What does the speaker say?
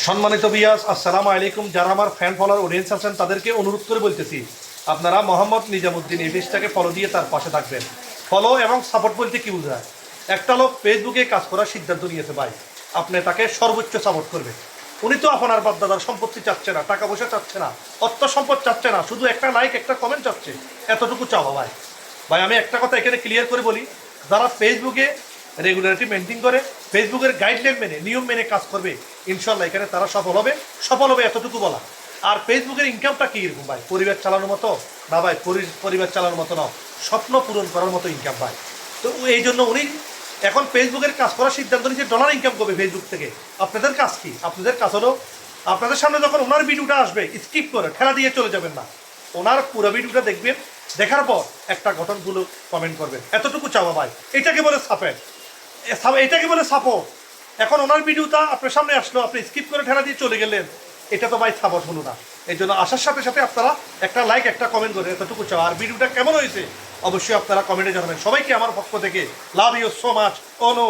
সম্মানিত বিয়াস, আসসালামু আলাইকুম। যারা আমার ফ্যান ফলোয়ার অডিয়েন্স আছেন তাদেরকে অনুরোধ করে বলতেছি, আপনারা মোহাম্মদ নিজামুদ্দিন এই পেজটাকে ফলো দিয়ে তার পাশে থাকবেন। ফলো এবং সাপোর্ট বলতে কি বোঝায়? একটা লোক ফেসবুকে কাজ করার সিদ্ধান্ত নিয়েছে ভাই, আপনি তাকে সর্বোচ্চ সাপোর্ট করবেন। উনি তো আপনার বাপদাদার সম্পত্তি চাচ্ছে না, টাকা পয়সা চাচ্ছে না, অর্থ সম্পদ চাচ্ছে না, শুধু একটা লাইক একটা কমেন্ট চাচ্ছে, এতটুকু চাওয়া ভাই। ভাই আমি একটা কথা এখানে ক্লিয়ার করে বলি, যারা ফেসবুকে রেগুলারিটি মেনটেন করে, ফেসবুকের গাইডলাইন মেনে নিয়ম মেনে কাজ করবে, ইনশাল্লাহ এখানে তারা সফল হবে এতটুকু বলা। আর ফেসবুকের ইনকামটা কী এরকম ভাই? পরিবার চালানোর মতো না ভাই, পরিবার চালানোর মতো না, স্বপ্ন পূরণ করার মতো ইনকাম ভাই। তো এই জন্য উনি এখন ফেসবুকের কাজ করার সিদ্ধান্ত নিয়েছে, ডলার ইনকাম করবে ফেসবুক থেকে। আপনাদের কাজ কি? আপনাদের কাজ হলো, আপনাদের সামনে যখন ওনার ভিডিওটা আসবে স্কিপ করে ঠেলা দিয়ে চলে যাবেন না, ওনার পুরো ভিডিওটা দেখবেন, দেখার পর একটা গঠনগুলো কমেন্ট করবেন, এতটুকু চাওয়া ভাই। এটাকে বলে এটাকে বলে সাপোর্ট। এখন ওনার ভিডিওটা আপনার সামনে আসলো, আপনি স্কিপ করে ঠেলা দিয়ে চলে গেলেন, এটা তো ভাই সাপোর্ট হলো না। এই জন্য আসার সাথে সাথে আপনারা একটা লাইক একটা কমেন্ট করে এতটুকু চাওয়া। আর ভিডিওটা কেমন হয়েছে অবশ্যই আপনারা কমেন্টে জানাবেন। সবাইকে আমার পক্ষ থেকে love you so much. Oh no.